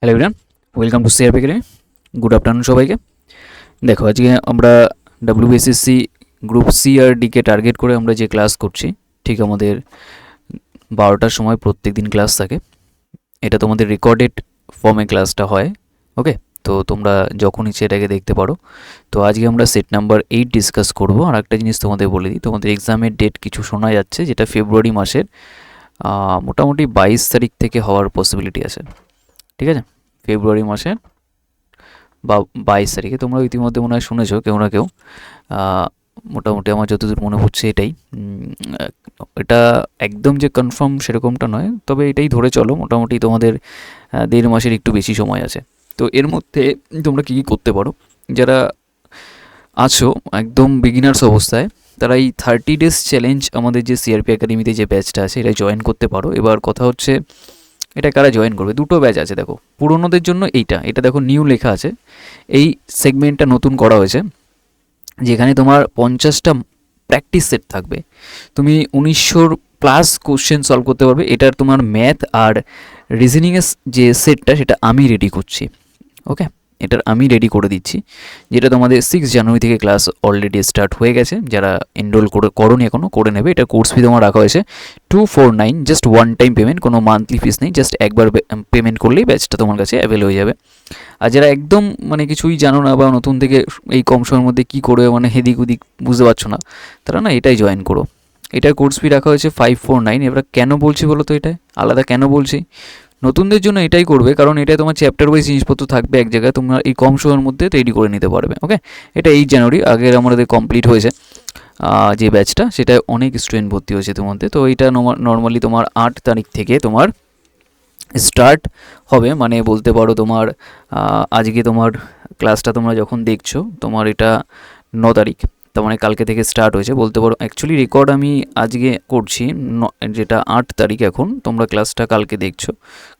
Hello everyone, welcome to CRP academy. Good afternoon সবাইকে। দেখো, আজকে আমরা ডাব্লিউবিএসএসসি গ্রুপ সি আর ডিকে টার্গেট করে আমরা যে ক্লাস করছি, ঠিক আমাদের 12টার সময় প্রত্যেক দিন ক্লাস থাকে। এটা তোমাদের রেকর্ডেড ফর্মে ক্লাসটা হয়। ওকে, তো তোমরা যখন ইচ্ছে এটাকে দেখতে পারো। তো আজকে আমরা সেট নাম্বার 8 ডিসকাস করবো। আর একটা জিনিস তোমাদের বলে দিই, তোমাদের এক্সামের ডেট কিছু শোনা যাচ্ছে, যেটা ফেব্রুয়ারি মাসের মোটামুটি 22 তারিখ থেকে হওয়ার পসিবিলিটি আছে। ঠিক আছে, ফেব্রুয়ারি মাসের বা 22 তারিখে। তোমরা ইতিমধ্যে মনে হয় শুনেছো কেউ না কেউ। আহ, মোটামুটি আমার যতদূর মনে হচ্ছে এটাই। এটা একদম যে কনফার্ম সেরকমটা নয়, তবে এটাই ধরে চলো, মোটামুটি তোমাদের 1.5 মাসের একটু বেশি সময় আছে। তো এর মধ্যে তোমরা কী কী করতে পারো, যারা আছো একদম বিগিনার্স অবস্থায়, তারা এই 30 ডেজ চ্যালেঞ্জ আমাদের যে সিআরপি একাডেমিতে যে ব্যাচটা আছে এটা জয়েন করতে পারো। এবার কথা হচ্ছে, এটা কারা জয়েন করবে? দুটো ব্যাচ আছে দেখো। পুরোনোদের জন্য এটা দেখো নিউ লেখা আছে। এই সেগমেন্টটা নতুন করা হয়েছে, যেখানে তোমার 50টা প্র্যাকটিস সেট থাকবে। তুমি 1900 প্লাস কোশ্চেন সলভ করতে পারবে। এটার তোমার ম্যাথ আর রিজনিংয়ের যে সেটটা, সেটা আমি রেডি করছি। ওকে, এটার আমি রেডি করে দিচ্ছি, যেটা তোমাদের 6 জানুয়ারি থেকে ক্লাস অলরেডি স্টার্ট হয়ে গেছে। যারা এনরোল করোনি এখনও, করে নেবে। এটা কোর্স ফি তোমার রাখা হয়েছে 249, জাস্ট ওয়ান টাইম পেমেন্ট, কোনো মান্থলি ফিস নেই। জাস্ট একবার পেমেন্ট করলেই ব্যাচটা তোমার কাছে অ্যাভেল হয়ে যাবে। আর যারা একদম মানে কিছুই জানো না, বা নতুন থেকে এই কম সময়ের মধ্যে কী করে মানে হেদিক ওদিক বুঝতে পারছো না, তারা না এটাই জয়েন করো। এটার কোর্স ফি রাখা হয়েছে 549। এবার কেন বলছি বলো তো, এটা আলাদা কেন বলছি? নতুনদের জন্য এটাই করবে, কারণ এটা তোমার চ্যাপ্টার ওয়াইজ জিনিসপত্র থাকবে এক জায়গায়, তোমরা এই কম সময়ের মধ্যে তৈরি করে নিতে পারবে। ওকে, এটা 8 জানুয়ারি আগের আমাদের কমপ্লিট হয়েছে। যে ব্যাচটা, সেটায় অনেক স্টুডেন্ট ভর্তি হয়েছে তোমাদের। তো এইটা নর্মালি তোমার 8 তারিখ থেকে তোমার স্টার্ট হবে। মানে বলতে পারো তোমার আজকে তোমার ক্লাসটা তোমরা যখন দেখছো, তোমার এটা 9 তারিখ, তার মানে কালকে থেকে স্টার্ট হয়েছে বলতে পারো। অ্যাকচুয়ালি রেকর্ড আমি আজকে করছি, যেটা 8 তারিখ। এখন তোমরা ক্লাসটা কালকে দেখছো,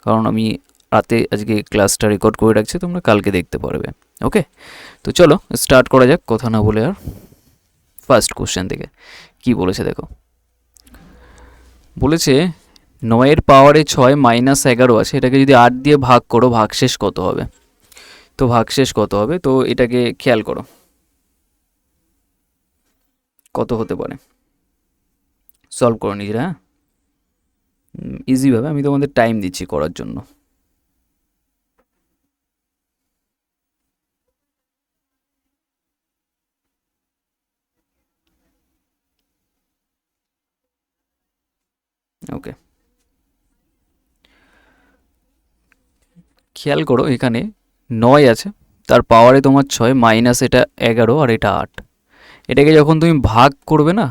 কারণ আমি রাতে আজকে ক্লাসটা রেকর্ড করে রাখছি, তোমরা কালকে দেখতে পারবে। ওকে, তো চলো স্টার্ট করা যাক কথা না বলে। আর ফার্স্ট কোশ্চেন থেকে কি বলেছে দেখো। বলেছে 9 এর পাওয়ারে 6 মাইনাস 11 আছে, এটাকে যদি 8 দিয়ে ভাগ করো, ভাগশেষ কত হবে? তো ভাগশেষ কত হবে, তো এটাকে খেয়াল করো কত হতে পারে। সলভ করো নিজেরা, হ্যাঁ, ইজিভাবে। আমি তোমাদের টাইম দিচ্ছি করার জন্য। ওকে, খেয়াল করো এখানে 9 আছে, তার পাওয়ারে তোমার 6, মাইনাস এটা 11 আর এটা 8। এটাকে যখন তুমি ভাগ করবে না,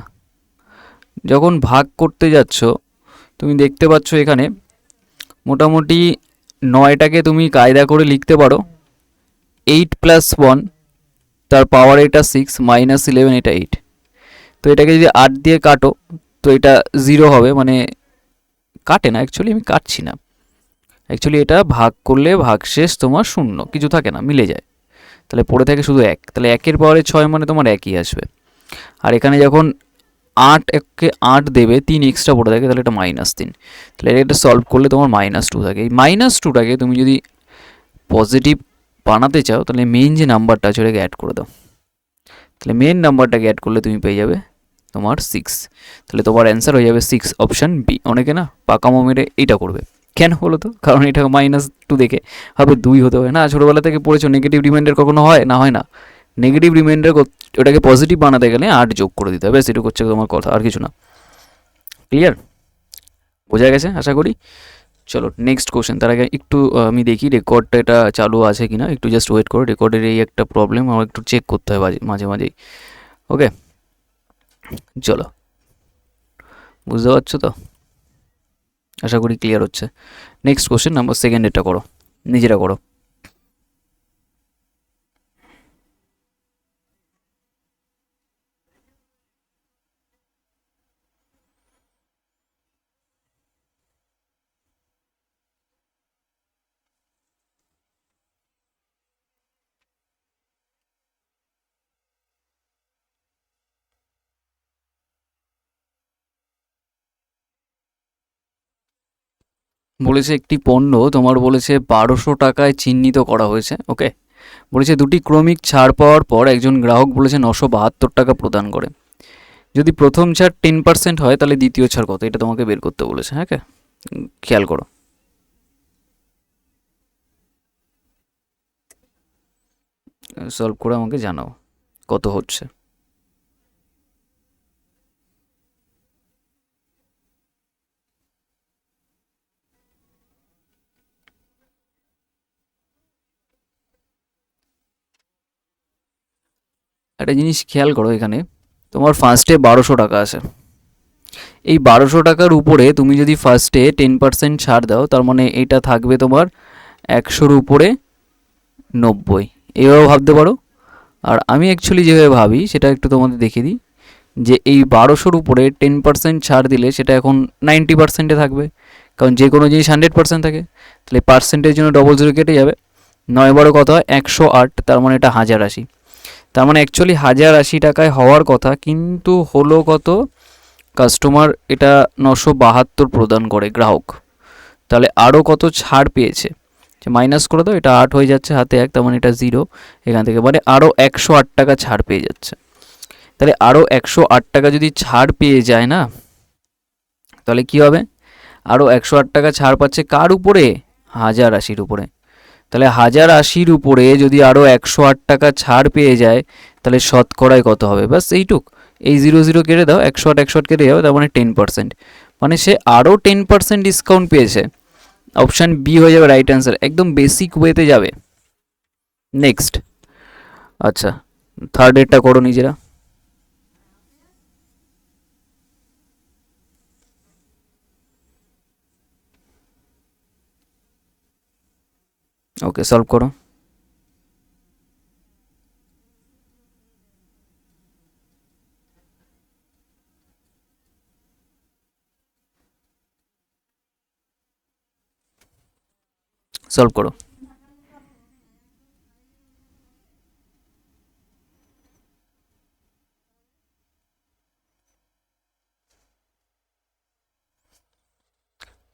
যখন ভাগ করতে যাচ্ছ, তুমি দেখতে পাচ্ছ এখানে মোটামুটি 9টাকে তুমি কায়দা করে লিখতে পারো 8+1, তার পাওয়ার এটা 6, মাইনাস 11 এটা 8। তো এটাকে যদি 8 দিয়ে কাটো, তো এটা 0 হবে। মানে কাটে না, অ্যাকচুয়ালি আমি কাটছি না। অ্যাকচুয়ালি এটা ভাগ করলে ভাগশেষ তোমার শূন্য, কিছু থাকে না, মিলে যায়। তাহলে পড়ে থাকে শুধু 1। তাহলে 1 এর পাওয়ারে 6 মানে তোমার 1ই আসবে। আর এখানে যখন 8 কে 8 দেবে, 3 এক্সট্রা পড়ে থাকে, তাহলে এটা -3। তাহলে এটা সলভ করলে তোমার -2 থাকে। এই -2টাকে তুমি যদি পজিটিভ বানাতে চাও, তাহলে মেইন যে নাম্বারটা আছে ওটাকে অ্যাড করে দাও। তাহলে মেন নাম্বারটাকে অ্যাড করলে তুমি পেয়ে যাবে তোমার 6। তাহলে তোমার অ্যান্সার হয়ে যাবে 6, অপশান বি। অনেকে না পাকামো মেরে এইটা করবে, কেন বলো তো? কারণ এটা -2 দেখে হবে 2 হতে হয় না। ছোটোবেলা থেকে পড়েছো নেগেটিভ রিমাইন্ডার কখনো হয় না? হয় না। নেগেটিভ রিমাইন্ডার ওটাকে পজিটিভ বানাতে গেলে 8 যোগ করে দিতে হবে, সেটুকু হচ্ছে তোমার কথা, আর কিছু না। ক্লিয়ার? বোঝা গেছে আশা করি। চলো নেক্সট কোশ্চেন। তার আগে একটু আমি দেখি রেকর্ডটা এটা চালু আছে কিনা, একটু জাস্ট ওয়েট করো। রেকর্ডের এই একটা প্রবলেম, আমার একটু চেক করতে হয় মাঝে মাঝেই। ওকে, চলো, বুঝতে পারছো তো? আশা করি ক্লিয়ার হচ্ছে। নেক্সট কোশ্চেন নাম্বার সেকেন্ড, এটা করো, নিজেরা করো। বলেছে একটি পণ্য তোমার বলেছে 1200 টাকায় চিহ্নিত করা হয়েছে। ওকে, বলেছে দুটি ক্রমিক ছাড় পাওয়ার পর একজন গ্রাহক বলেছে 972 টাকা প্রদান করে। যদি প্রথম ছাড় 10% হয় তাহলে দ্বিতীয় ছাড় কত, এটা তোমাকে বের করতে বলেছে। হ্যাঁ, খেয়াল করো। সলভ করে আমাকে জানাও কত হচ্ছে। একটা জিনিস খেয়াল করো, এখানে তোমার ফার্স্টে 1200 টাকা আছে। এই 1200 টাকার উপরে তুমি যদি ফার্স্টে 10% ছাড় দাও, তার মানে এটা থাকবে তোমার 100-র উপরে 90, এভাবেও ভাবতে পারো। আর আমি অ্যাকচুয়ালি যেভাবে ভাবি সেটা একটু তোমাদের দেখিয়ে দিই, যে এই 1200-র উপরে 10% ছাড় দিলে সেটা এখন 90%-এ থাকবে, কারণ যে কোনো জিনিস 100% থাকে। তাহলে পার্সেন্টের জন্য 00 কেটে যাবে, 9 কত হয় 108, তার মানে এটা 1080। তার মানে অ্যাকচুয়ালি 1080 টাকায় হওয়ার কথা, কিন্তু হলো কত, কাস্টমার এটা 972 প্রদান করে গ্রাহক। তাহলে আরও কত ছাড় পেয়েছে, মাইনাস করে দাও, এটা 8 হয়ে যাচ্ছে, হাতে 1, তার মানে এটা 0 এখান থেকে, মানে আরও 108 টাকা ছাড় পেয়ে যাচ্ছে। তাহলে আরও 108 টাকা যদি ছাড় পেয়ে যায় না, তাহলে কি হবে, আরও 108 টাকা ছাড় পাচ্ছে কার উপরে, 1080-র উপরে। তাহলে 1080-র উপরে যদি আরও 108 টাকা ছাড় পেয়ে যায়, তাহলে শতকরায় কত হবে, বাস এইটুক। এই 00 কেটে দাও, 108 কেটে যাবে, তার মানে 10%, মানে সে আরও 10% ডিসকাউন্ট পেয়েছে। অপশান বি হয়ে যাবে রাইট অ্যান্সার, একদম বেসিক ওয়েতে যাবে। নেক্সট, আচ্ছা থার্ড এরটা করো নিজেরা। ওকে, সলভ করো। সলভ করো।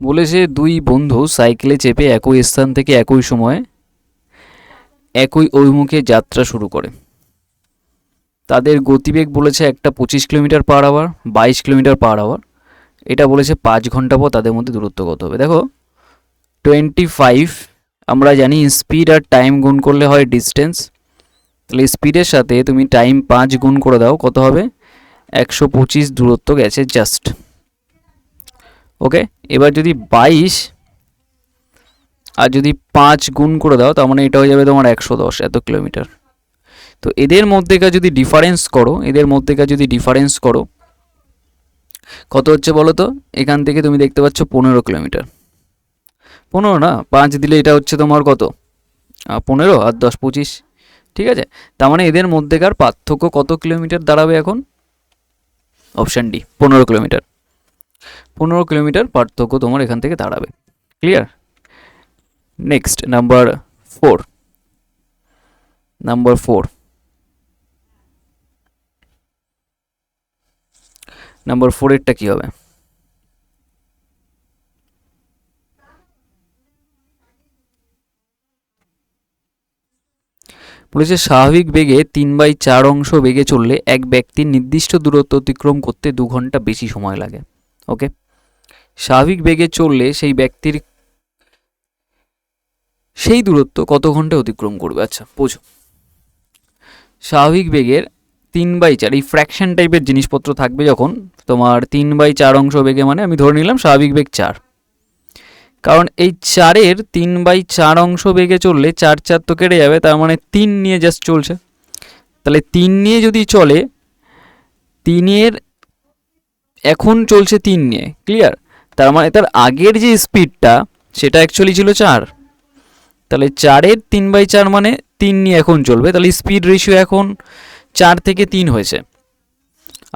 বলেছে দুই বন্ধু সাইকেলে চেপে একই স্থান থেকে একই সময়ে একই অভিমুখে যাত্রা শুরু করে। তাদের গতিবেগ বলেছে একটা 25 কিলোমিটার/আওয়ার, 22 কিলোমিটার/আওয়ার। এটা বলেছে 5 ঘন্টা পর তাদের মধ্যে দূরত্ব কত হবে। দেখো 25, আমরা জানি স্পিড আর টাইম গুণ করলে হয় ডিস্টেন্স। তাহলে স্পিডের সাথে তুমি টাইম 5 গুণ করে দাও, কত হবে, 125 দূরত্ব গেছে জাস্ট। ওকে, এবার যদি 22 আর যদি 5 গুণ করে দাও, তার মানে এটা হয়ে যাবে তোমার 110, এত কিলোমিটার। তো এদের মধ্যেকার যদি ডিফারেন্স করো, কত হচ্ছে বলো তো। এখান থেকে তুমি দেখতে পাচ্ছ 15 কিলোমিটার। 15 না, 5 দিলে এটা হচ্ছে তোমার কত, 15 আর 10 25, ঠিক আছে। তার মানে এদের মধ্যেকার পার্থক্য কত কিলোমিটার দাঁড়াবে এখন, অপশান ডি 15 কিলোমিটার। 15 কিলোমিটার পার্থক্য তোমার এখান থেকে দাঁড়াবে। ক্লিয়ার। Next number 4। নাম্বার 4 এরটা কি হবে, বলেছে স্বাভাবিক বেগে 3/4 অংশ বেগে চললে এক ব্যক্তির নির্দিষ্ট দূরত্ব অতিক্রম করতে 2 ঘন্টা বেশি সময় লাগে। ওকে, স্বাভাবিক বেগে চললে সেই ব্যক্তির সেই দূরত্ব কত ঘন্টা অতিক্রম করবে। আচ্ছা বোঝো, স্বাভাবিক বেগের 3/4, এই ফ্র্যাকশন টাইপের জিনিসপত্র থাকবে যখন তোমার 3/4 অংশ বেগে, মানে আমি ধরে নিলাম স্বাভাবিক বেগ 4, কারণ এই 4-এর 3/4 অংশ বেগে চললে 4 তো কেটে যাবে, তার মানে 3 নিয়ে জাস্ট চলছে। তাহলে 3 নিয়ে যদি চলে, 3-এর এখন চলছে 3 নিয়ে, ক্লিয়ার। তার মানে তার আগের যে স্পিডটা সেটা অ্যাকচুয়ালি ছিল 4, তাহলে 4-এর 3/4 মানে 3 নিয়ে এখন চলবে, তাহলে স্পিড রেশিও এখন 4 থেকে 3 হয়েছে।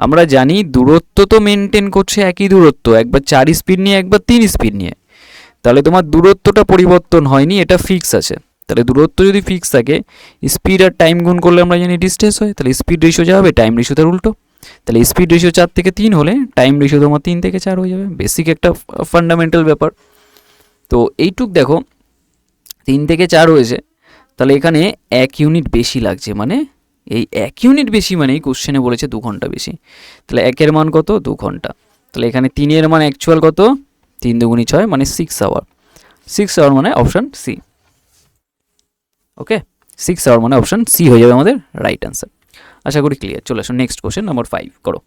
আমরা জানি দূরত্ব তো মেনটেন করছে একই দূরত্ব, একবার 4 স্পিড নিয়ে একবার 3 স্পিড নিয়ে, তাহলে তোমার দূরত্বটা পরিবর্তন হয়নি, এটা ফিক্স আছে। তাহলে দূরত্ব যদি ফিক্স থাকে, স্পিড আর টাইম গুণ করলে আমরা জানি ডিস্টেন্স হয়, তাহলে স্পিড রেশিও যা হবে টাইম রেশিও তার উল্টো। তাহলে স্পিড রেশিও 4 থেকে 3 হলে টাইম রেশিও তোমার 3 থেকে 4 হয়ে যাবে। বেসিক একটা ফান্ডামেন্টাল ব্যাপার। তো এইটুক দেখো 3 থেকে 4 হয়েছে, তাহলে এখানে 1 ইউনিট বেশি লাগছে, মানে এই 1 ইউনিট বেশি মানে এই কোশ্চেনে বলেছে 2 ঘন্টা বেশি। তাহলে 1-এর মান কত? 2 ঘন্টা। তাহলে এখানে 3-এর মান অ্যাকচুয়াল কত? 3 দুগুণি 6 মানে 6 আওয়ার। 6 আওয়ার মানে অপশান সি। ওকে, 6 আওয়ার মানে অপশান সি হয়ে যাবে আমাদের রাইট অ্যান্সার। আশা করি ক্লিয়ার। চলে আসো নেক্সট কোশ্চেন নাম্বার 5 করো।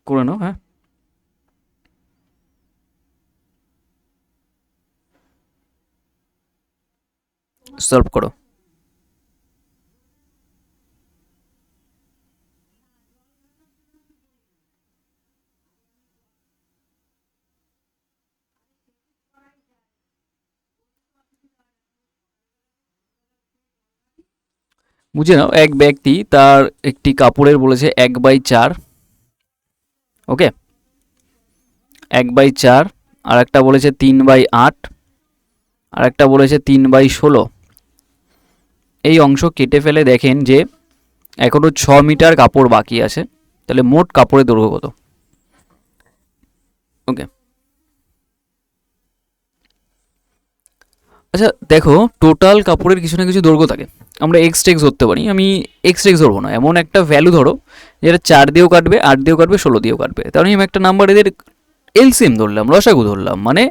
করে নাও, হ্যাঁ সলভ করো। বুঝে নাও, এক ব্যক্তি তার একটি কাপড়ের বলেছে 1/4, ওকে 1/4, আর একটা বলেছে 3/8, আর একটা বলেছে 3/16। এই অংশ কেটে ফেলে দেখেন যে এখনো 6 মিটার কাপড় বাকি আছে, তাহলে মোট কাপড়ের দৈর্ঘ্য কত? ওকে, আচ্ছা দেখো, টোটাল কাপড়ের কিছু না কিছু দৈর্ঘ্য থাকে, আমরা এক্স টেক্স ধরতে পারি। আমি এক্স টেক্স ধরবো না, এমন একটা ভ্যালু ধরো যেটা 4 দিয়েও কাটবে, 8 দিয়েও কাটবে, 16 দিয়েও কাটবে। তার মানে আমি একটা নাম্বার এদের এলসিএম ধরলাম, লসাগু ধরলাম, মানে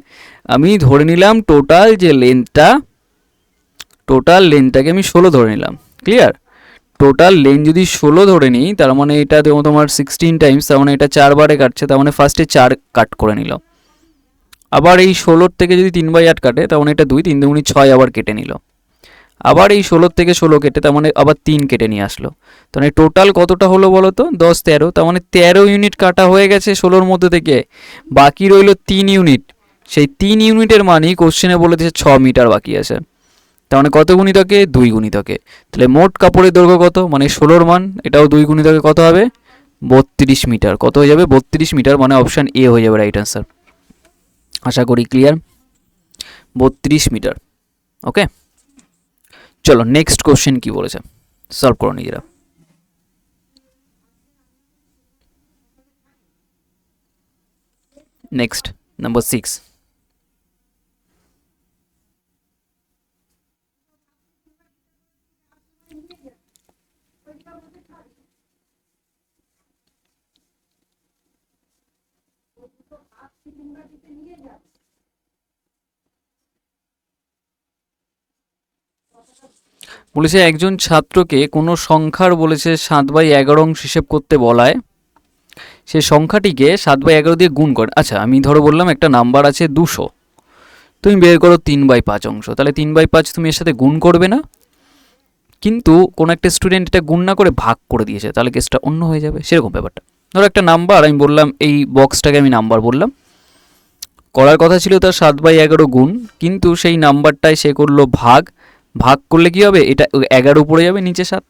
আমি ধরে নিলাম টোটাল যে লেন্থটা, টোটাল লেন্থটাকে আমি 16 ধরে নিলাম। ক্লিয়ার? টোটাল লেন্থ যদি 16 ধরে নিই, তার মানে এটা তোমার 16 টাইমস, তার মানে এটা 4 বারে কাটছে, তার মানে ফার্স্টে 4 কাট করে নিল। আবার এই 16 থেকে যদি 3/8 কাটে, তার মানে এটা 2, 3 দুগুণি 6 আবার কেটে নিল। আবার এই 16 থেকে 16 কেটে, তার মানে আবার 3 কেটে নিয়ে আসলো। তার মানে টোটাল কতটা হলো বলো তো? 10, 13, তার মানে 13 ইউনিট কাটা হয়ে গেছে 16-র মধ্যে থেকে। বাকি রইল 3 ইউনিট। সেই 3 ইউনিটের মানই কোশ্চেনে বলে দিয়েছে 6 মিটার বাকি আছে। তার মানে কত গুণিতকে? 2 গুণিতকে। তাহলে মোট কাপড়ের দৈর্ঘ্য কত? মানে 16-র মান, এটাও 2 গুণিতকে কত হবে? 32 মিটার। কত হয়ে যাবে? 32 মিটার, মানে অপশান এ হয়ে যাবে রাইট অ্যান্সার। আশা করি ক্লিয়ার। 32 মিটার। ওকে, চলো নেক্সট কোশ্চেন কি বলেছে সলভ করো নিজেরা। Next number 6। বলেছে একজন ছাত্রকে কোনো সংখ্যার বলেছে 7/11 অংশ হিসেব করতে বলায় সে সংখ্যাটিকে 7/11 দিয়ে গুণ করে। আচ্ছা আমি ধরো বললাম একটা নাম্বার আছে 200, তুমি বের করো 3/5 অংশ, তাহলে 3/5 তুমি এর সাথে গুণ করবে না, কিন্তু কোনো একটা স্টুডেন্ট এটা গুণ না করে ভাগ করে দিয়েছে, তাহলে কেসটা অন্য হয়ে যাবে। সেরকম ব্যাপারটা। ধরো একটা নাম্বার আমি বললাম, এই বক্সটাকে আমি নাম্বার বললাম, করার কথা ছিল তার 7/11 গুণ, কিন্তু সেই নাম্বারটায় সে করলো ভাগ। ভাগ করলে কি হবে? এটা 11 উপরে যাবে, নিচে 7,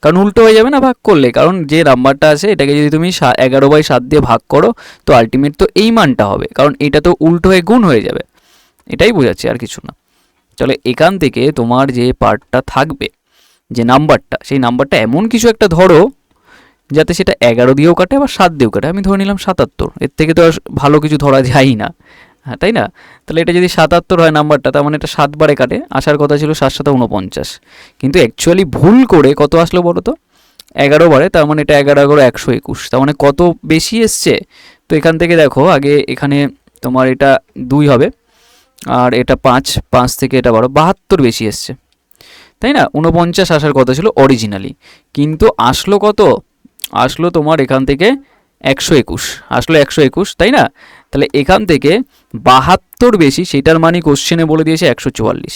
কারণ উল্টো হয়ে যাবে না ভাগ করলে। কারণ যে নাম্বারটা আছে এটাকে যদি তুমি 11/7 দিয়ে ভাগ করো, তো আলটিমেট তো এই মানটা হবে, কারণ এটা তো উল্টো হয়ে গুণ হয়ে যাবে। এটাই বোঝাচ্ছি, আর কিছু না। তাহলে এখান থেকে তোমার যে পার্টটা থাকবে, যে নাম্বারটা, সেই নাম্বারটা এমন কিছু একটা ধরো যাতে সেটা 11 দিয়েও কাটে আবার 7 দিয়েও কাটে। আমি ধরে নিলাম 77, এর থেকে তো আর ভালো কিছু ধরা যায় না, হ্যাঁ তাই না? তাহলে এটা যদি 77 হয় নাম্বারটা, তার মানে এটা 7 বারে কাটে, আসার কথা ছিল 7×7 = 49, কিন্তু অ্যাকচুয়ালি ভুল করে কত আসলো বলো তো? 11 বারে, তার মানে এটা 11×11 121, তার মানে কত বেশি এসছে? তো এখান থেকে দেখো, আগে এখানে তোমার এটা 2 হবে, আর এটা 5, 5 থেকে এটা 12, 72 বেশি এসছে, তাই না? 49 আসার কথা ছিল অরিজিনালি, কিন্তু আসলো কত? আসলো তোমার এখান থেকে 121, আসলো 121, তাই না? তাহলে এখান থেকে 72 বেশি, সেটার মানে কোশ্চেনে বলে দিয়েছে 144।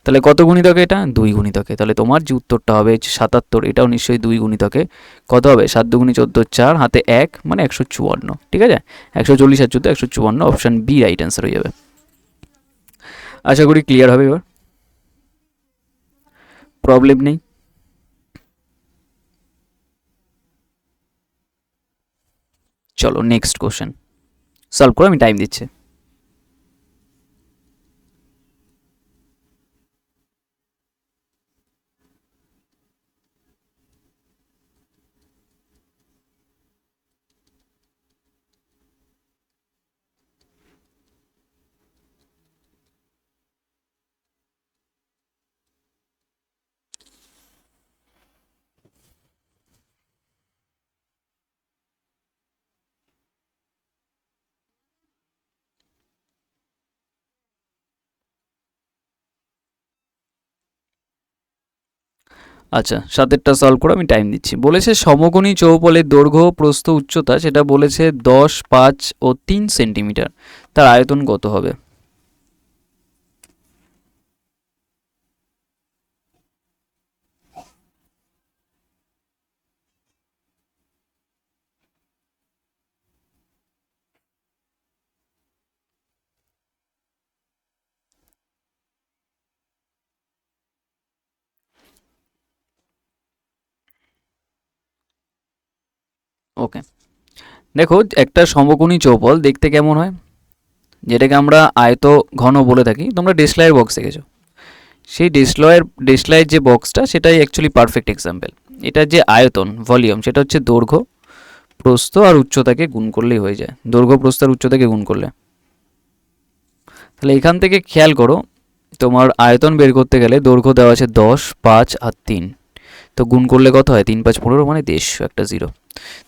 তাহলে কত গুণিতকে? এটা 2 গুণিতকে। তাহলে তোমার যে উত্তরটা হবে 77, এটাও নিশ্চয়ই 2 গুণিতকে। কত হবে? 7 দুগুণি 14, 4 হাতে 1 মানে 154। ঠিক আছে, 140 আর 14 154, অপশান বি রাইট অ্যান্সার হয়ে যাবে। আশা করি ক্লিয়ার হবে এবার, প্রবলেম নেই। চলো নেক্সট কোশ্চেন সলভ করো, আমি টাইম দিচ্ছি। আচ্ছা, 7 সলভ করো, আমি টাইম দিচ্ছি। বলেছে সমকোণী চৌপলের দৈর্ঘ্য প্রস্থ উচ্চতা সেটা বলেছে 10, 5 ও 3 সেন্টিমিটার, তার আয়তন কত হবে? ওকে, দেখো একটা সমকোণী চৌপল দেখতে কেমন হয়, যেটাকে আমরা আয়ত ঘন বলে থাকি। তোমরা ডেসলাইয়ের বক্স দেখেছো, সেই ডেসলাইয়ের যে বক্সটা সেটাই অ্যাকচুয়ালি পারফেক্ট এক্সাম্পল। এটা যে আয়তন ভলিউম সেটা হচ্ছে দৈর্ঘ্য প্রস্থ আর উচ্চতাকে গুণ করলেই হয়ে যায়, দৈর্ঘ্য প্রস্থ আর উচ্চতাকে গুণ করলে। তাহলে এখান থেকে খেয়াল করো, তোমার আয়তন বের করতে গেলে দৈর্ঘ্য দেওয়া আছে 10, 5 আর 3, তো গুণ করলে কত হয়? 3, 5, 15 মানে 150, একটা জিরো।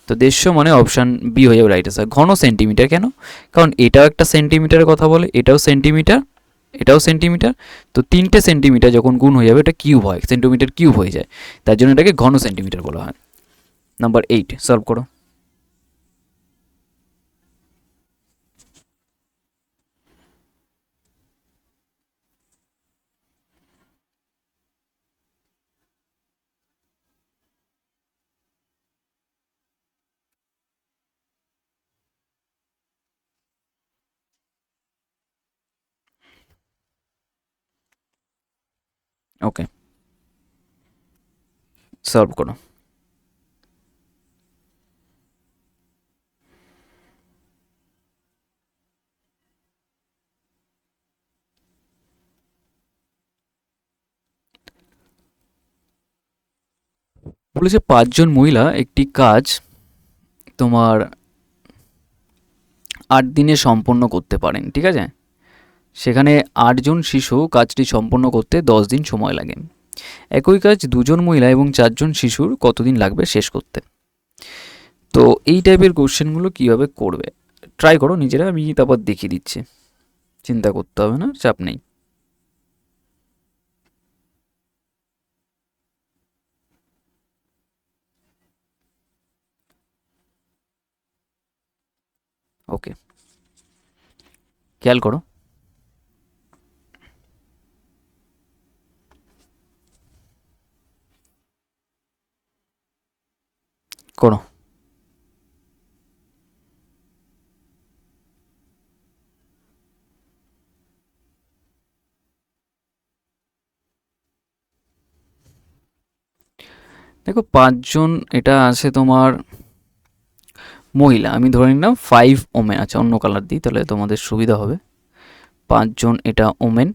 তো 150 মানে অপশান বি হয়ে যাবে রাইট আনসার। ঘন সেন্টিমিটার কেন? কারণ এটাও একটা সেন্টিমিটারের কথা বলে, এটাও সেন্টিমিটার, এটাও সেন্টিমিটার। তো 3টে সেন্টিমিটার যখন গুণ হয়ে যাবে এটা কিউব হয়, সেন্টিমিটার কিউব হয়ে যায়, তার জন্য এটাকে ঘন সেন্টিমিটার বলা হয়। নাম্বার 8 সলভ করো। ওকে, সলভ করো। বলেছে 5 জন মহিলা একটি কাজ তোমার 8 দিনে সম্পন্ন করতে পারেন, ঠিক আছে? সেখানে 8 জন শিশু কাজটি সম্পন্ন করতে 10 দিন সময় লাগে। একই কাজ 2 জন মহিলা এবং 4 জন শিশুর কতদিন লাগবে শেষ করতে? তো এই টাইপের কোশ্চেনগুলো কীভাবে করবে ট্রাই করো নিজেরা, আমি তারপর দেখিয়ে দিচ্ছি, চিন্তা করতে হবে না, চাপ নেই। ওকে, খেয়াল করো। করো। দেখো 5 জন এটা আছে তোমার মহিলা, আমি ধরে নিলাম 5 ওমেন। আচ্ছা, অন্য কালার দিই তাহলে তোমাদের সুবিধা হবে। 5 জন এটা ওমেন,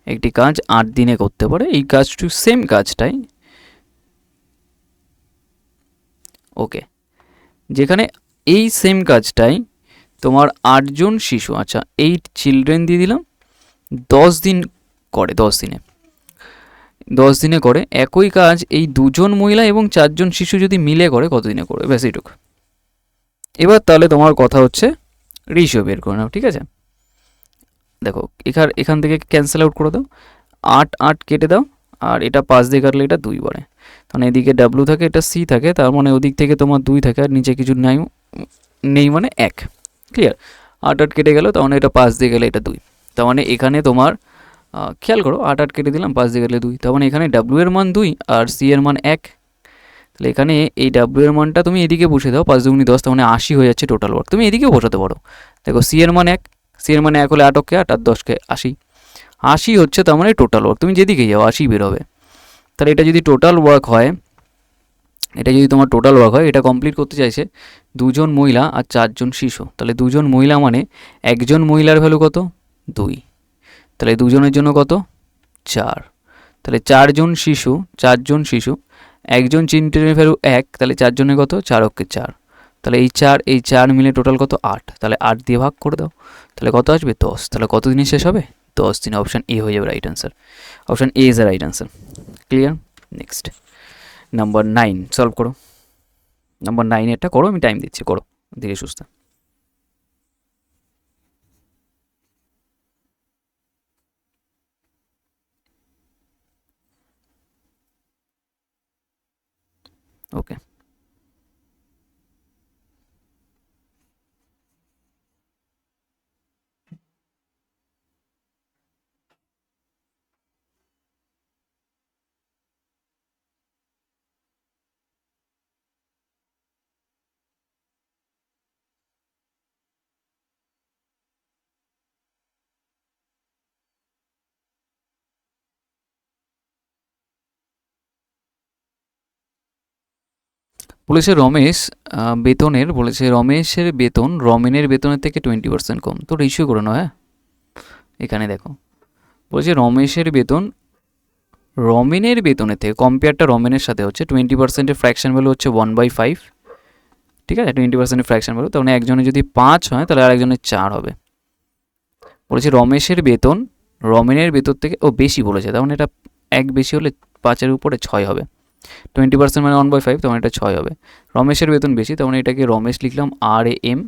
একটি কাজ 8 দিনে করতে পারে, এই কাজটি সেম কাজটাই। ওকে, যেখানে এই সেম কাজটাই তোমার 8 জন শিশু, আচ্ছা 8 চিলড্রেন দিয়ে দিলাম, 10 দিন করে, 10 দিনে, 10 দিনে করে। একই কাজ এই 2 জন মহিলা এবং 4 জন শিশু যদি মিলে করে কতদিনে করবে, ব্যাস এইটুকু। এবার তাহলে তোমার কথা হচ্ছে রেশিও বের করে নাও, ঠিক আছে? দেখো এখান থেকে ক্যান্সেল আউট করে দাও, 8 8 কেটে দাও, আর এটা 5 দিয়ে কাটলে এটা 2 বাড়ে, কারণ এদিকে ডাব্লু থাকে, এটা সি থাকে, তার মানে ওদিক থেকে তোমার 2 থাকে, আর নিচে কিছু নাই, নেই মানে 1। ক্লিয়ার? 8 8 কেটে গেল, তার মানে এটা 5 দিয়ে গেলে এটা 2, তার মানে এখানে তোমার খেয়াল করো 8 8 কেটে দিলাম, 5 দিয়ে গেলে 2, তার মানে এখানে ডাব্লু এর মান 2 আর সি এর মান 1। তাহলে এখানে এই ডাব্লু এর মানটা তুমি এদিকে বসে দাও, 5 দুগুনি 10, তার মানে 80 হয়ে যাচ্ছে টোটাল ওয়ার্ক, তুমি এদিকেও বসাতে পারো। দেখো সি এর মান 1, সি এর মানে 1 হলে 8 কে 8 আর 10কে 80, 80 হচ্ছে তার মানে টোটাল ওয়ার্ক, তুমি যেদিকে যাও 80 বের হবে। তাহলে এটা যদি টোটাল ওয়ার্ক হয়, এটা যদি তোমার টোটাল ওয়ার্ক হয়, এটা কমপ্লিট করতে চাইছে 2 জন মহিলা আর 4 জন শিশু, তাহলে 2 জন মহিলা মানে একজন মহিলার ভ্যালু কত? 2, তাহলে 2 জনের জন্য কত? 4, তাহলে 4 জন শিশু, 4 জন শিশু, একজন চিলড্রেনের ভ্যালু 1, তাহলে 4 জনের কত? 4 অক্ষে 4, তাহলে এই চার মিলে টোটাল কত? 8, তাহলে 8 দিয়ে ভাগ করে দাও, তাহলে কত আসবে? 10, তাহলে কত দিনে শেষ হবে? 10 দিনে। অপশান এ হয়ে যাবে right answer, option A is the right answer. Clear? Next number 9 solve করো। নাম্বার 9 এটা করো, আমি টাইম দিচ্ছি, করো ধীরে সুস্থে। ওকে, বলেছে রমেশ বেতনের, বলেছে রমেশের বেতন রমেনের বেতনের থেকে 20% কম। তো রেশিও করে নাও। হ্যাঁ, এখানে দেখো বলছে রমেশের বেতন রমেনের বেতনের থেকে, কম্পেয়ারটা রমেনের সাথে হচ্ছে 20%-এর ফ্র্যাকশন ভ্যালু হচ্ছে 1/5। ঠিক আছে, 20%-এর ফ্র্যাকশন ভ্যালু, তার মানে একজনের যদি 5 হয় তাহলে আরেকজনের 4 হবে। বলেছে রমেশের বেতন রমেনের বেতন থেকে বেশি বলেছে, তার মানে এটা এক বেশি হলে 5-এর উপরে 6 হবে। 20% মানে 1/5, তখন এটা 6 হবে। রমেশের বেতন বেশি, তখন এটাকে রমেশ লিখলাম RM,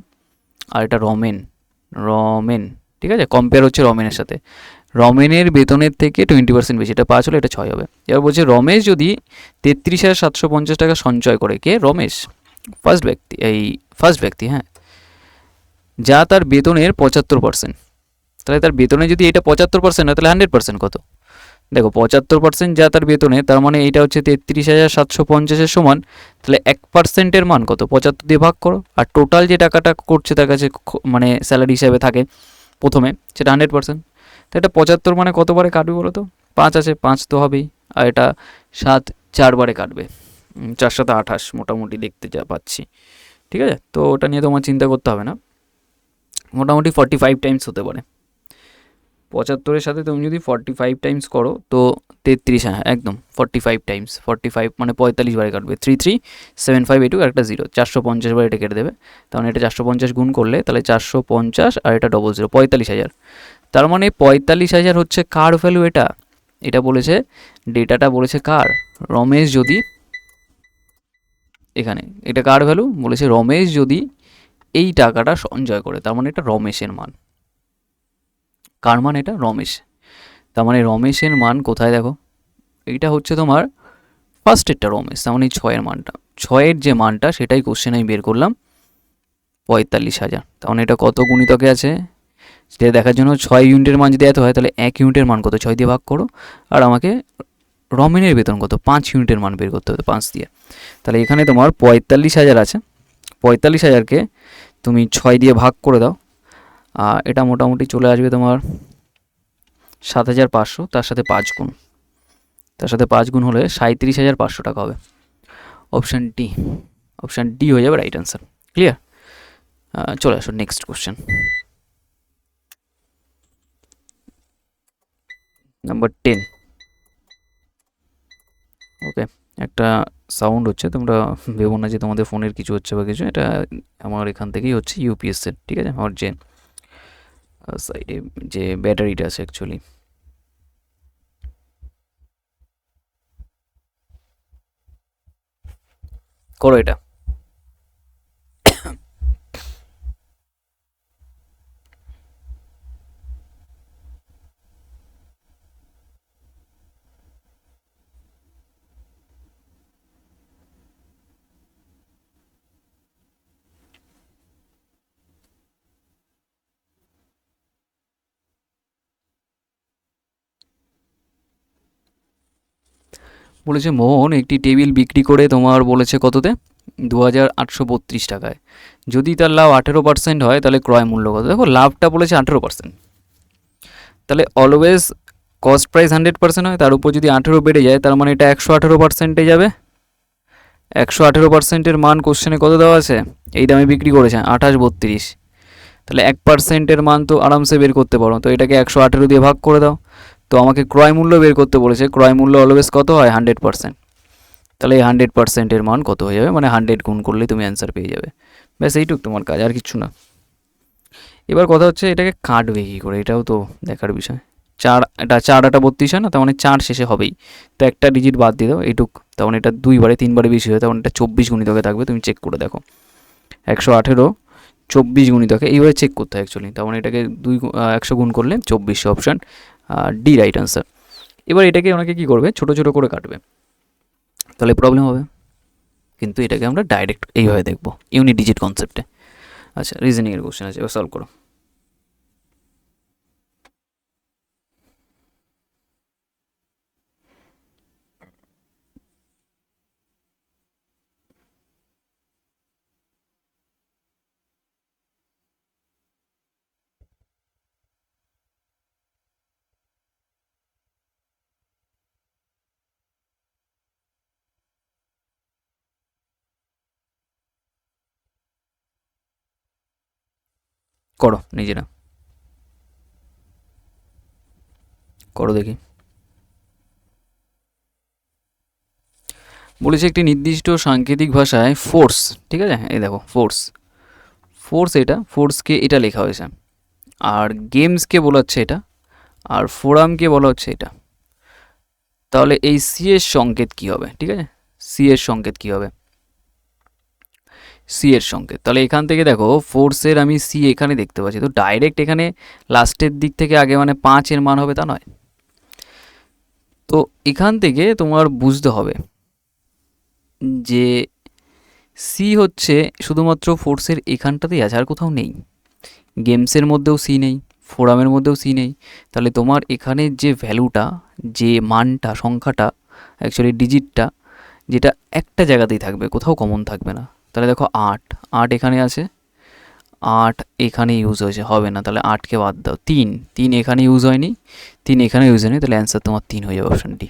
আর এটা রমেন। ঠিক আছে, কম্পেয়ার হচ্ছে রমেনের সাথে। রমেনের বেতনের থেকে 20% বেশি, এটা 5 হলে এটা 6 হবে। এবার বলছে রমেশ যদি 33,750 টাকা সঞ্চয় করে, কে? রমেশ, ফার্স্ট ব্যক্তি, হ্যাঁ, যা তার বেতনের 75%। তাহলে তার বেতনে যদি এটা 75% হয় তাহলে 100% কত? দেখো 75% যা তার বেতনে, তার মানে এইটা হচ্ছে 33,750-এর সমান। তাহলে 1%-এর মান কত? 75 দিয়ে ভাগ করো। আর টোটাল যে টাকাটা করছে তার কাছে মানে স্যালারি হিসাবে থাকে প্রথমে, সেটা 100%। তো এটা 75 মানে কতবারে কাটবে বলো তো? 5 আছে, 5 তো হবেই। আর এটা 7 4বারে কাটবে, 4 7 28 মোটামুটি দেখতে যা পাচ্ছি। ঠিক আছে, তো ওটা নিয়ে তোমার চিন্তা করতে হবে না। মোটামুটি 45 টাইমস হতে পারে। 75-এর সাথে তুমি যদি 45 টাইমস করো তো 33, হ্যাঁ একদম 45 টাইমস, 45 মানে 45 বারে কাটবে। 3375 এটুকু একটা 0, 450 বার এটা কেটে দেবে। তার মানে এটা 450 গুণ করলে তাহলে 450 আর এটা 00, 45,000। তার মানে 45,000 হচ্ছে কার ভ্যালু? এটা বলেছে, ডেটাটা বলেছে কার? রমেশ যদি, এখানে এটা কার ভ্যালু বলেছে? রমেশ যদি এই টাকাটা সঞ্চয় করে, তার মানে এটা রমেশের মান। কার মান? এটা রমেশ। তার মানে রমেশের মান কোথায় দেখো, এইটা হচ্ছে তোমার ফার্স্টেরটা রমেশ, তার মানে 6-এর মানটা, 6-এর যে মানটা সেটাই কোশ্চেন আমি বের করলাম, 45,000। তার মানে এটা কত গুণিতকে আছে সেটা দেখার জন্য 6 ইউনিটের মান যদি এত হয় তাহলে 1 ইউনিটের মান কত 6 দিয়ে ভাগ করো। আর আমাকে রমেনের বেতন কত 5 ইউনিটের মান বের করতে হবে 5 দিয়ে। তাহলে এখানে তোমার 45,000 আছে, 45,000-কে তুমি 6 দিয়ে ভাগ করে দাও, এটা মোটামুটি চলে আসবে তোমার 7,500, তার সাথে 5 গুণ, তার সাথে 5 গুণ হলে 37,500 টাকা হবে। অপশান ডি হয়ে যাবে রাইট অ্যান্সার। ক্লিয়ার? চলে আসো নেক্সট কোশ্চেন, নাম্বার 10। ওকে, একটা সাউন্ড হচ্ছে, তোমরা ভেবো না যে তোমাদের ফোনের কিছু হচ্ছে বা কিছু, এটা আমার এখান থেকেই হচ্ছে, ইউপিএসের। ঠিক আছে, আমার যে সাইডে যে ব্যাটারিটা আছে অ্যাকচুয়ালি। করো এটা। বলেছে মোহন একটি টেবিল বিক্রি করে তোমার বলেছে কততে? 2,832 টাকায়। যদি তার লাভ 18% হয় তাহলে ক্রয় মূল্য কত? দেখো লাভটা বলেছে 18%, তাহলে অলওয়েজ কস্ট প্রাইস 100% হয়, তার উপর যদি 18 বেড়ে যায় তার মানে এটা 118%-এ যাবে। 118%-এর মান কোশ্চেনে কত দেওয়া আছে? এই দামে বিক্রি করেছে 2832। তাহলে 1%-এর মান তো আরামসে বের করতে পারো, তো এটাকে 118 দিয়ে ভাগ করে দাও। তো আমাকে ক্রয় মূল্য বের করতে বলেছে, ক্রয় মূল্য অলওয়েজ কত হয়? 100%। তাহলে এই 100%-এর মান কত হয়ে যাবে? মানে 100 গুণ করলেই তুমি অ্যান্সার পেয়ে যাবে। ব্যাস এইটুক তোমার কাজ, আর কিছু না। এবার কথা হচ্ছে এটাকে কাটবে কী করে, এটাও তো দেখার বিষয়। 4, এটা 4 8 32 হয় না, তার মানে 4 শেষে হবেই, তো একটা ডিজিট বাদ দিয়ে দাও এইটুক। তখন এটা 2 বারে 3 বারে বেশি হয়, তখন এটা 24 গুণিতকে থাকবে, তুমি চেক করে দেখো। 118 24 গুণিতকে এইভাবে চেক করতে হয় অ্যাকচুয়ালি, তার মানে এটাকে 100 গুণ করলে 2400, অপশান ডি রাইট আনসার। এবার এটাকে অনেকে কী করবে, ছোটো ছোটো করে কাটবে, তাহলে প্রবলেম হবে। কিন্তু এটাকে আমরা ডাইরেক্ট এইভাবে দেখবো ইউনিট ডিজিট কনসেপ্টে। আচ্ছা, রিজনিংয়ের কোশ্চেন আছে, এবার সলভ করো। করো নিজেরা, করো দেখি। বলেছে একটি নির্দিষ্ট সাংকেতিক ভাষায় ফোর্স, ঠিক আছে, এই দেখো ফোর্স, ফোর্স এটা, ফোর্সকে এটা লেখা হয়েছে, আর গেমসকে বলা হচ্ছে এটা, আর ফোরামকে বলা হচ্ছে এটা। তাহলে এই সি এর সংকেত কী হবে, ঠিক আছে, সি এর সংকেত কী হবে, সি এর সংকেত। তাহলে এখান থেকে দেখো ফোর্সের আমি সি এখানে দেখতে পাচ্ছি, তো ডাইরেক্ট এখানে লাস্টের দিক থেকে আগে মানে 5-এর মান হবে তা নয়। তো এখান থেকে তোমার বুঝতে হবে যে সি হচ্ছে শুধুমাত্র ফোর্সের এখানটাতেই আছে, আর কোথাও নেই। গেমসের মধ্যেও সি নেই, ফোরামের মধ্যেও সি নেই। তাহলে তোমার এখানে যে ভ্যালুটা, যে মানটা, সংখ্যাটা, অ্যাকচুয়ালি ডিজিটটা, যেটা একটা জায়গাতেই থাকবে, কোথাও কমন থাকবে না। তাহলে দেখো 8, 8 এখানে আছে, 8 এখানে ইউজ হয়েছে, হবে না, তাহলে 8কে বাদ দাও। 3, 3 এখানে ইউজ হয়নি, 3 এখানে ইউজ হয়নি, তাহলে অ্যান্সার তোমার 3 হয়ে যাবে, অপশান ডি।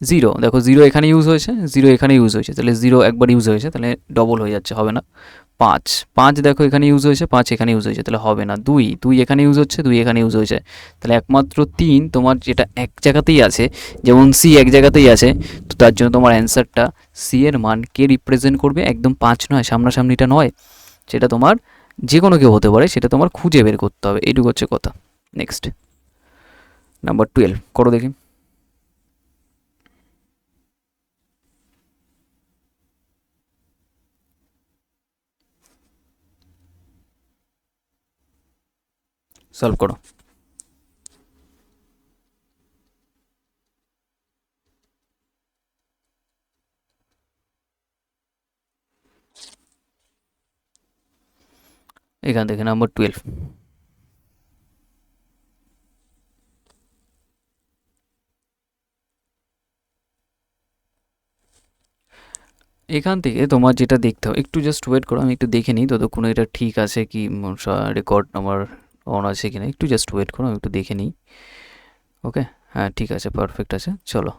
0, দেখো 0 এখানে ইউজ হয়েছে, 0 এখানে ইউজ হয়েছে, তাহলে 0 একবার ইউজ হয়েছে, তাহলে ডবল হয়ে যাচ্ছে, হবে না। 5, 5 দেখো এখানে ইউজ হয়েছে, 5 এখানে ইউজ হয়েছে, তাহলে হবে না। 2, 2 এখানে ইউজ হচ্ছে, 2 এখানে ইউজ হয়েছে, তাহলে একমাত্র 3 তোমার যেটা এক জায়গাতেই আছে, যেমন সি এক জায়গাতেই আছে, তো তার জন্য তোমার অ্যান্সারটা সি এর মান কে রিপ্রেজেন্ট করবে, একদম 5 নয়, সামনাসামনিটা নয়, সেটা তোমার যে কোনো কেউ হতে পারে, সেটা তোমার খুঁজে বের করতে হবে, এইটুকু হচ্ছে কথা। নেক্সট নাম্বার 12 করো দেখি। সলভ করো। এখান থেকে নাম্বার 12, এখান থেকে তোমার যেটা দেখতে হবে, একটু জাস্ট ওয়েট করো, আমি একটু দেখে নিই ততক্ষণ এটা ঠিক আছে কি, রেকর্ড আমার অন আছে কি না, একটু জাস্ট ওয়েট করো, আমি একটু দেখে নিই। ওকে, হ্যাঁ ঠিক আছে, পারফেক্ট আছে, চলো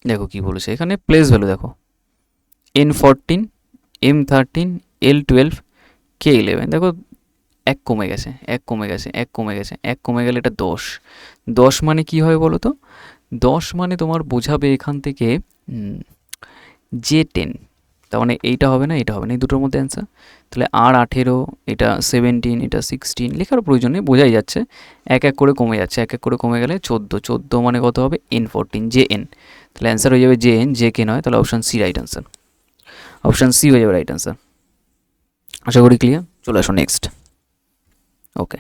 দেখো কি বলেছে এখানে। প্লেস ভ্যালু দেখো, N14, M13, L12, K11, দেখো এক কমে গেছে, এক কমে গেছে, এক কমে গেছে, এক কমে গেলে এটা 10। 10 মানে কি হয় বলো তো? 10 মানে তোমার বোঝাবে এখান থেকে J10, তার মানে এইটা হবে না, এটা হবে না, এই দুটোর মধ্যে অ্যান্সার। তাহলে R18, এটা 17, এটা 16, লেখার প্রয়োজন নেই, বোঝাই যাচ্ছে। এক এক করে কমে যাচ্ছে, এক এক করে কমে গেলে 14, 14 মানে কত হবে, N14, JN, তাহলে অ্যান্সার হয়ে যাবে JN, JK নয়, তাহলে option C right answer, option C হয়ে যাবে রাইট অ্যান্সার। আশা করি ক্লিয়ার, চলে আসো নেক্সট। ওকে,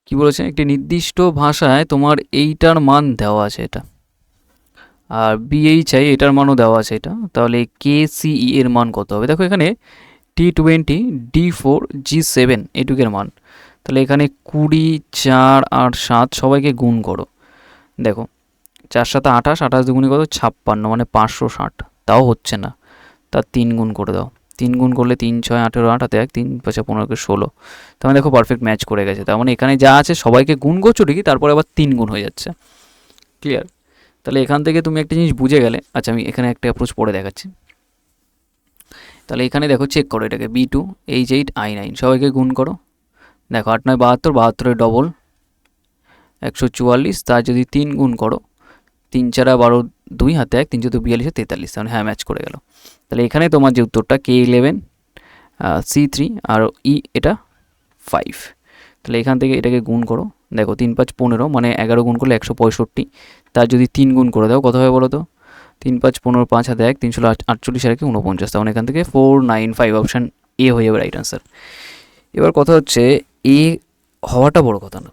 কি বলেছে, একটি নির্দিষ্ট ভাষায় তোমার এইটার মান দেওয়া আছে এটা, আর বিএইচআই এটার মানও দেওয়া আছে এটা, তাহলে KCE এর মান কত হবে? দেখো এখানে T20, D4, G7 এটুকের মান, তাহলে এখানে 20, 4 আর 7 সবাইকে গুণ করো। দেখো 4 7 28, 28 দুগুণে কত, 56, মানে 560, তাও হচ্ছে না, তার 3 গুণ করে দাও। 3 গুণ করলে 3 6 18, 8 হাতে 1, 3 5 15, 16, তার মানে দেখো পারফেক্ট ম্যাচ করে গেছে। তার মানে এখানে যা আছে সবাইকে গুণ করছো ঠিকই, তারপরে আবার 3 গুণ হয়ে যাচ্ছে। ক্লিয়ার? তাহলে এখান থেকে তুমি একটা জিনিস বুঝে গেলে। আচ্ছা, আমি এখানে একটা অ্যাপ্রোচ পড়ে দেখাচ্ছি। তাহলে এখানে দেখো, চেক করো এটাকে, B2, H8, I9 সবাইকে গুণ করো। দেখো 8 9 72, 72 ডবল 144, তার যদি 3 গুণ করো, 3 4 12, 2 হাতে 1 3 4 42 43, তাহলে হ্যাঁ ম্যাচ করে গেল। তাহলে এখানে তোমার যে উত্তরটা K11 C3 আর ই এটা 5। তাহলে এখান থেকে এটাকে গুণ করো, দেখো 3 5 15, মানে 11 গুণ করলে 165, তার যদি 3 গুণ করে দাও কত হবে বলো তো? 3 5 15, 5 হাতে 1 348 আর 49, তখন এখান থেকে 495, অপশান এ হয়ে যাবে রাইট আনসার। এবার কথা হচ্ছে এ হওয়াটা বড় কথা না,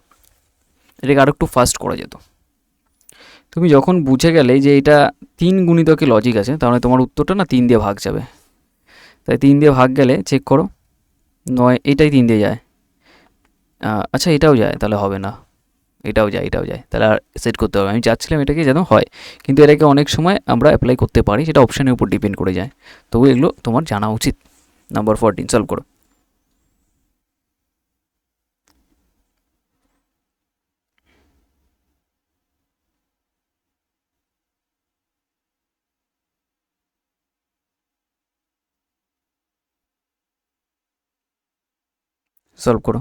এটাকে আরও একটু ফাস্ট করা যেত। তুমি যখন বুঝে গেলে যে এটা 3 গুণিতকে লজিক আছে, তাহলে তোমার উত্তরটা না 3 দিয়ে ভাগ যাবে। তাই 3 দিয়ে ভাগ গেলে চেক করো, 9 এটাই 3 দিয়ে যায়, আচ্ছা এটাও যায়, তাহলে হবে না, এটাও যায় তাহলে আর সেট করতে হবে। আমি চাচ্ছিলাম এটাকে যেন হয়, কিন্তু এটাকে অনেক সময় আমরা অ্যাপ্লাই করতে পারি, সেটা অপশানের উপর ডিপেন্ড করে যায়। তবু এগুলো তোমার জানা উচিত। নাম্বার 14 সলভ করো। সলভ করো।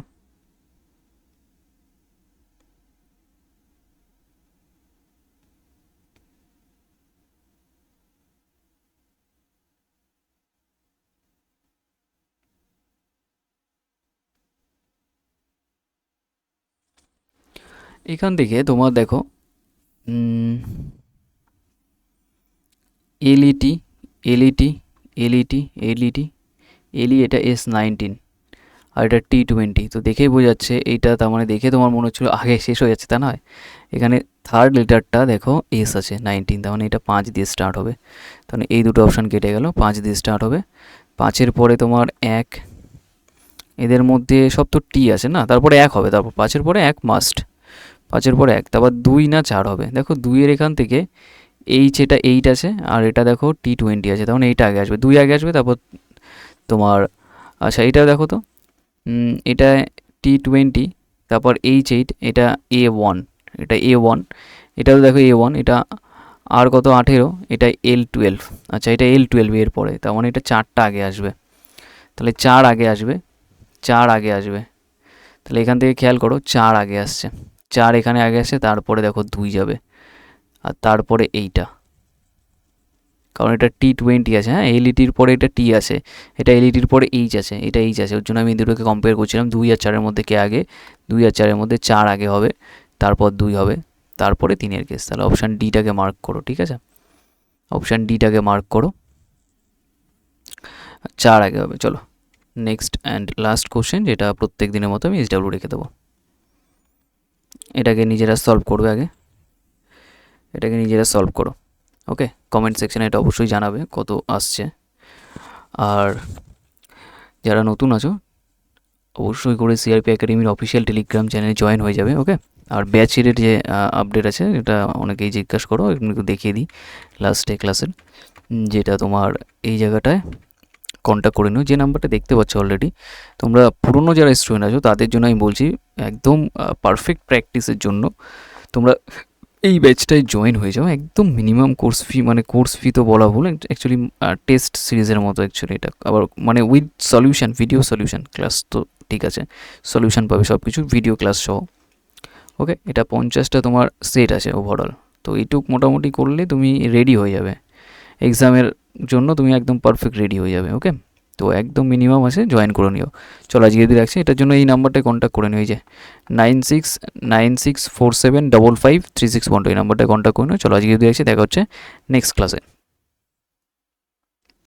এখান থেকে তোমার দেখো এলইটি এলইটি এলইটি এলইটি এলই, এটা S19 আর এটা T20। তো দেখেই বোঝা যাচ্ছে এইটা, তার মানে দেখে তোমার মনে হচ্ছিলো আগে শেষ হয়ে যাচ্ছে, তা নয়। এখানে থার্ড লেটারটা দেখো এস আছে 19, তার মানে এটা 5 দিয়ে স্টার্ট হবে। তাহলে এই দুটো অপশান কেটে গেল, 5 দিয়ে স্টার্ট হবে। 5-এর পরে তোমার 1, এদের মধ্যে সব তো টি আছে না, তারপরে 1 হবে, তারপর 5-এর পরে 1 মাস্ট, 5-এর পরে 1, তারপর 2 না 4 হবে। দেখো 2-এর এখান থেকে এটা 8 আছে, আর এটা দেখো T20 আছে, তখন এইটা আগে আসবে, 2 আগে আসবে, তারপর তোমার আচ্ছা এইটা দেখো তো, এটা T20, তারপর H8, এটা A1, এটা A1, এটাও দেখো A1, এটা আর কত 18, এটা L12, আচ্ছা এটা L12 এর পরে, তার মানে এটা 4টা আগে আসবে, তাহলে 4 আগে আসবে, 4 আগে আসবে। তাহলে এখান থেকে খেয়াল করো 4 আগে আসছে, 4 এখানে আগে আসছে, তারপরে দেখো 2 যাবে, আর তারপরে এইটা, কারণ এটা T20 আছে, হ্যাঁ এলইটির পরে এটা টি আছে, এটা এলইটির পরে এইচ আছে, এটা এইচ আছে, ওর জন্য আমি দুটোকে কম্পেয়ার করছিলাম। 2 আর 4-এর মধ্যে কে আগে? 2 আর 4-এর মধ্যে 4 আগে হবে, তারপর 2 হবে, তারপরে 3-এর কেস। তাহলে অপশান ডিটাকে মার্ক করো, ঠিক আছে, অপশান ডিটাকে মার্ক করো, 4 আগে হবে। চলো নেক্সট অ্যান্ড লাস্ট কোশ্চেন, যেটা প্রত্যেক দিনের মতো আমি SW রেখে দেবো। এটাকে নিজেরা সলভ করবে আগে, এটাকে নিজেরা সলভ করো। ওকে, কমেন্ট সেকশানে এটা অবশ্যই জানাবে কত আসছে। আর যারা নতুন আছো অবশ্যই করে সিআরপি একাডেমির অফিসিয়াল টেলিগ্রাম চ্যানেলে জয়েন হয়ে যাবে। ওকে, আর ব্যাচের যে আপডেট আছে এটা অনেকেই জিজ্ঞাসা করো, একটু দেখিয়ে দিই লাস্টে ক্লাসের, যেটা তোমার এই জায়গাটায় কন্ট্যাক্ট করে নিও, যে নাম্বারটা দেখতে পাচ্ছ অলরেডি। তোমরা পুরনো যারা স্টুডেন্ট আছো তাদের জন্য আমি বলছি, একদম পারফেক্ট প্র্যাকটিসের জন্য তোমরা এই ব্যাচটায় জয়েন হয়ে যাও। একদম মিনিমাম কোর্স ফি, মানে কোর্স ফি তো বলা ভুল, অ্যাকচুয়ালি টেস্ট সিরিজের মতো অ্যাকচুয়ালি এটা, আবার মানে with solution, video solution class, তো ঠিক আছে সলিউশন পাবে সব কিছু ভিডিও ক্লাস সহ। ওকে, এটা 50টা তোমার সেট আছে ওভারঅল, তো এইটুক মোটামুটি করলে তুমি রেডি হয়ে যাবে এক্সামের জন্য, তুমি একদম পারফেক্ট রেডি হয়ে যাবে। ওকে, তো একদম মিনিমাম আছে, জয়েন করে নিও। চলো আজকে যদি রাখছি, এটার জন্য এই নাম্বারটায় কন্ট্যাক্ট করে নিও, এই যে 969647553612, এই নাম্বারটায় কন্ট্যাক্ট করে নিও। চলো আজকে যদি রাখছি, দেখা হচ্ছে নেক্সট ক্লাসে।